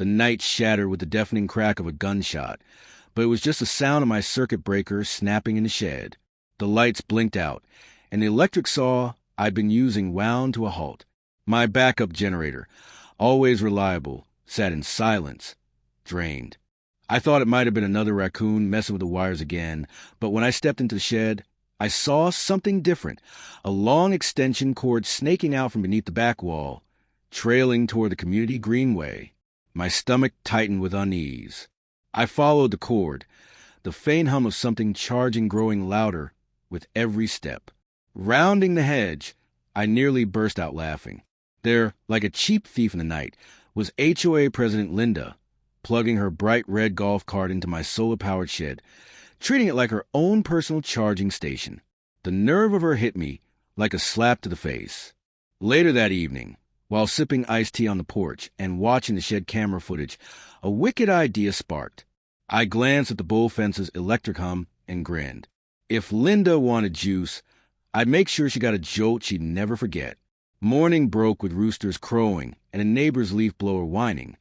The night shattered with the deafening crack of a gunshot, but it was just the sound of my circuit breaker snapping in the shed. The lights blinked out, and the electric saw I'd been using wound to a halt. My backup generator, always reliable, sat in silence, drained. I thought it might have been another raccoon messing with the wires again, but when I stepped into the shed, I saw something different, a long extension cord snaking out from beneath the back wall, trailing toward the community greenway. My stomach tightened with unease. I followed the cord, the faint hum of something charging growing louder with every step. Rounding the hedge, I nearly burst out laughing. There, like a cheap thief in the night, was HOA President Linda, plugging her bright red golf cart into my solar-powered shed, treating it like her own personal charging station. The nerve of her hit me like a slap to the face. Later that evening, while sipping iced tea on the porch and watching the shed camera footage, a wicked idea sparked. I glanced at the bull fence's electric hum and grinned. If Linda wanted juice, I'd make sure she got a jolt she'd never forget. Morning broke with roosters crowing and a neighbor's leaf blower whining,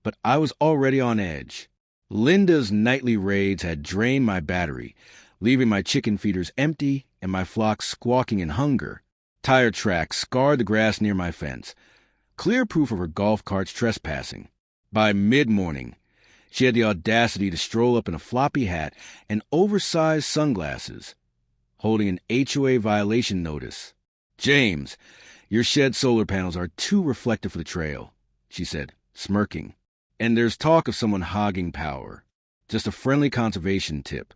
but I was already on edge. Linda's nightly raids had drained my battery, leaving my chicken feeders empty and my flock squawking in hunger. Tire tracks scarred the grass near my fence, clear proof of her golf cart's trespassing. By mid-morning, she had the audacity to stroll up in a floppy hat and oversized sunglasses, holding an HOA violation notice. "James, your shed solar panels are too reflective for the trail," she said, smirking. "And there's talk of someone hogging power. Just a friendly conservation tip."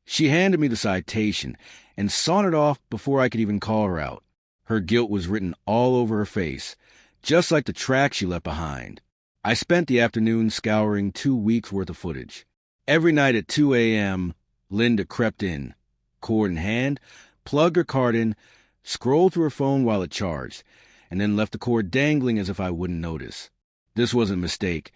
She handed me the citation and sauntered off before I could even call her out. Her guilt was written all over her face, just like the track she left behind. I spent the afternoon scouring 2 weeks' worth of footage. Every night at 2 a.m., Linda crept in, cord in hand, plugged her cart in, scrolled through her phone while it charged, and then left the cord dangling as if I wouldn't notice. This wasn't a mistake.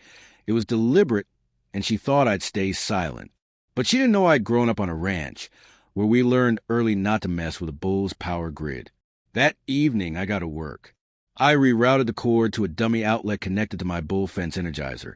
It was deliberate, and she thought I'd stay silent. But she didn't know I'd grown up on a ranch, where we learned early not to mess with a bull's power grid. That evening, I got to work. I rerouted the cord to a dummy outlet connected to my bull fence energizer,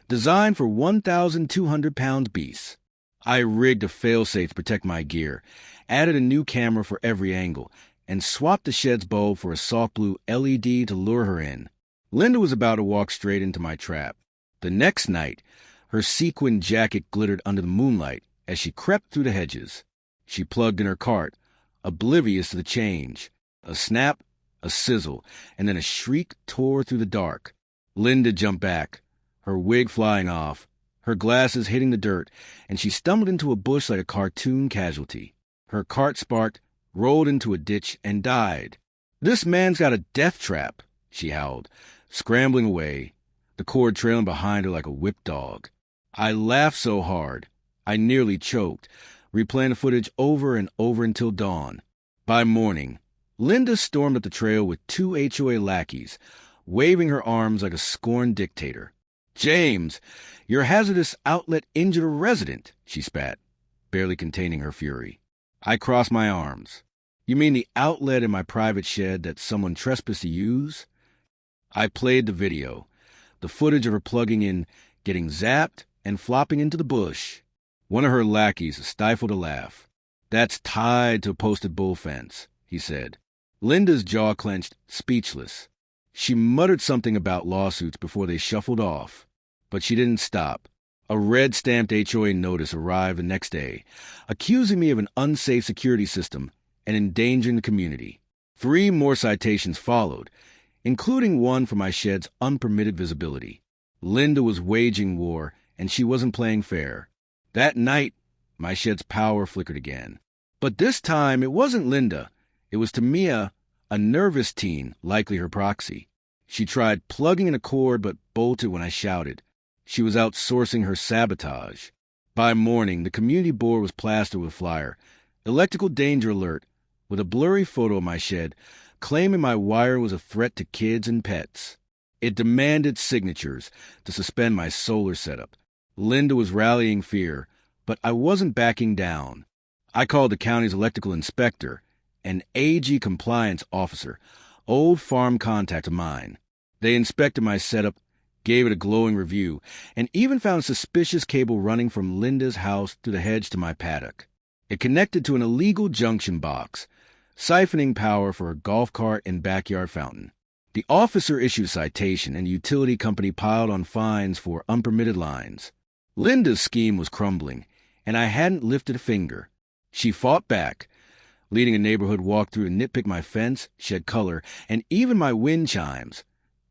designed for 1,200-pound beasts. I rigged a failsafe to protect my gear, added a new camera for every angle, and swapped the shed's bulb for a soft blue LED to lure her in. Linda was about to walk straight into my trap. The next night, her sequin jacket glittered under the moonlight as she crept through the hedges. She plugged in her cart, oblivious to the change. A snap, a sizzle, and then a shriek tore through the dark. Linda jumped back, her wig flying off, her glasses hitting the dirt, and she stumbled into a bush like a cartoon casualty. Her cart sparked, rolled into a ditch, and died. "This man's got a death trap," she howled, scrambling away, the cord trailing behind her like a whipped dog. I laughed so hard, I nearly choked, replaying the footage over and over until dawn. By morning, Linda stormed up the trail with 2 HOA lackeys, waving her arms like a scorned dictator. "James, your hazardous outlet injured a resident," she spat, barely containing her fury. I crossed my arms. "You mean the outlet in my private shed that someone trespassed to use?" I played the video, the footage of her plugging in, getting zapped, and flopping into the bush. One of her lackeys stifled a laugh. "That's tied to a posted bull fence," he said. Linda's jaw clenched, speechless. She muttered something about lawsuits before they shuffled off. But she didn't stop. A red-stamped HOA notice arrived the next day, accusing me of an unsafe security system and endangering the community. 3 more citations followed, including one for my shed's unpermitted visibility. Linda was waging war, and she wasn't playing fair. That night, my shed's power flickered again. But this time, it wasn't Linda. It was Tamia, a nervous teen, likely her proxy. She tried plugging in a cord but bolted when I shouted. She was outsourcing her sabotage. By morning, the community board was plastered with a flyer, "Electrical danger alert," with a blurry photo of my shed, claiming my wire was a threat to kids and pets. It demanded signatures to suspend my solar setup. Linda was rallying fear, but I wasn't backing down. I called the county's electrical inspector, an AG compliance officer, old farm contact of mine. They inspected my setup, gave it a glowing review, and even found a suspicious cable running from Linda's house through the hedge to my paddock. It connected to an illegal junction box, siphoning power for her golf cart and backyard fountain. The officer issued a citation, and the utility company piled on fines for unpermitted lines. Linda's scheme was crumbling, and I hadn't lifted a finger. She fought back, leading a neighborhood walkthrough to nitpick my fence, shed color, and even my wind chimes,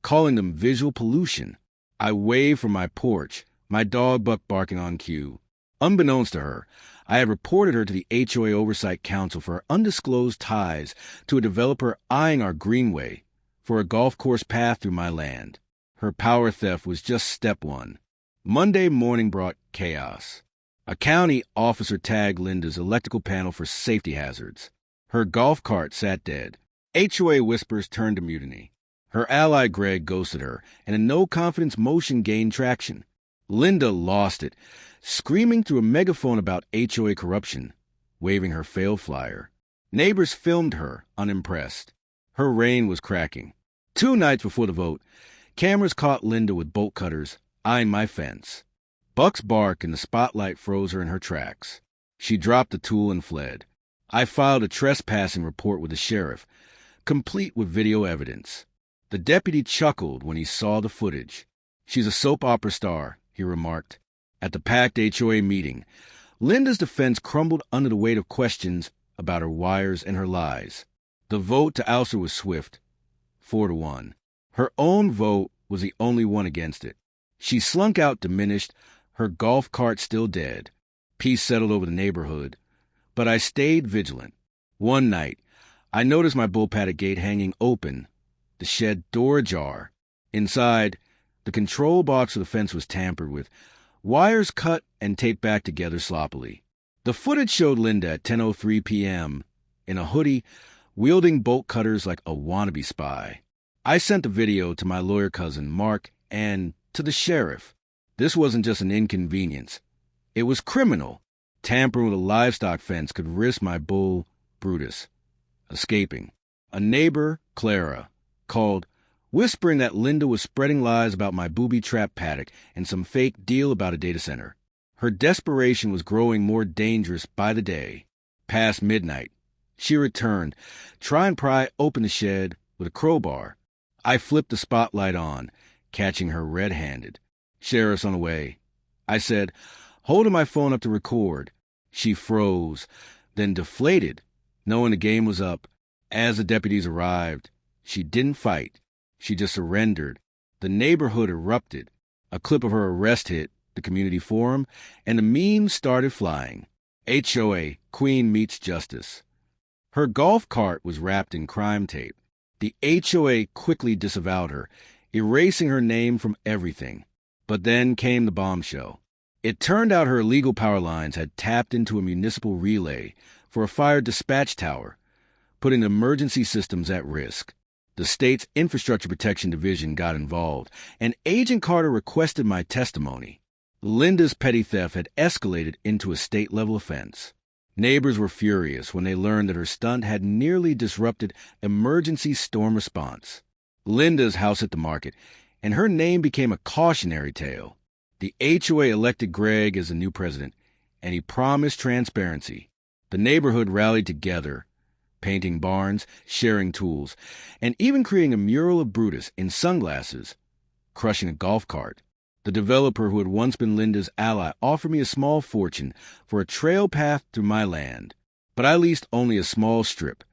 calling them visual pollution. I waved from my porch, my dog Buck barking on cue. Unbeknownst to her, I had reported her to the HOA Oversight Council for her undisclosed ties to a developer eyeing our greenway for a golf course path through my land. Her power theft was just step one. Monday morning brought chaos. A county officer tagged Linda's electrical panel for safety hazards. Her golf cart sat dead. HOA whispers turned to mutiny. Her ally Greg ghosted her, and a no-confidence motion gained traction. Linda lost it, screaming through a megaphone about HOA corruption, waving her failed flyer. Neighbors filmed her, unimpressed. Her reign was cracking. 2 nights before the vote, cameras caught Linda with bolt cutters, eyeing my fence. Buck's bark in the spotlight froze her in her tracks. She dropped the tool and fled. I filed a trespassing report with the sheriff, complete with video evidence. The deputy chuckled when he saw the footage. "She's a soap opera star," he remarked. At the packed HOA meeting, Linda's defense crumbled under the weight of questions about her wires and her lies. The vote to oust her was swift, 4-1. Her own vote was the only one against it. She slunk out diminished, her golf cart still dead. Peace settled over the neighborhood, but I stayed vigilant. One night, I noticed my bull paddock gate hanging open, the shed door ajar. Inside, the control box of the fence was tampered with, wires cut and taped back together sloppily. The footage showed Linda at 10:03 p.m. in a hoodie, wielding bolt cutters like a wannabe spy. I sent the video to my lawyer cousin, Mark, and to the sheriff. This wasn't just an inconvenience. It was criminal. Tampering with a livestock fence could risk my bull, Brutus, escaping. A neighbor, Clara, called, whispering that Linda was spreading lies about my booby-trapped paddock and some fake deal about a data center. Her desperation was growing more dangerous by the day. Past midnight, she returned, trying to pry open the shed with a crowbar. I flipped the spotlight on, catching her red-handed. "Sheriff's on the way," I said, holding my phone up to record. She froze, then deflated, knowing the game was up. As the deputies arrived, she didn't fight. She just surrendered. The neighborhood erupted. A clip of her arrest hit the community forum, and the memes started flying. HOA, Queen meets Justice. Her golf cart was wrapped in crime tape. The HOA quickly disavowed her, erasing her name from everything. But then came the bombshell. It turned out her illegal power lines had tapped into a municipal relay for a fire dispatch tower, putting the emergency systems at risk. The state's Infrastructure Protection Division got involved, and Agent Carter requested my testimony. Linda's petty theft had escalated into a state-level offense. Neighbors were furious when they learned that her stunt had nearly disrupted emergency storm response. Linda's house hit the market, and her name became a cautionary tale. The HOA elected Greg as the new president, and he promised transparency. The neighborhood rallied together, painting barns, sharing tools, and even creating a mural of Brutus in sunglasses, crushing a golf cart. The developer who had once been Linda's ally offered me a small fortune for a trail path through my land, but I leased only a small strip,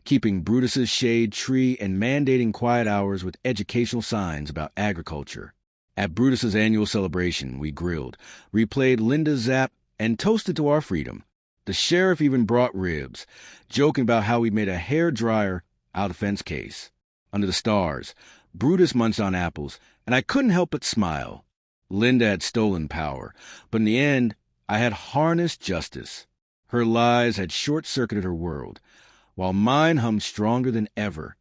keeping Brutus's shade tree and mandating quiet hours with educational signs about agriculture. At Brutus's annual celebration, we grilled, replayed Linda's zap, and toasted to our freedom. The sheriff even brought ribs, joking about how we made a hair dryer out of fence case. Under the stars, Brutus munched on apples, and I couldn't help but smile. Linda had stolen power, but in the end, I had harnessed justice. Her lies had short-circuited her world, while mine hummed stronger than ever.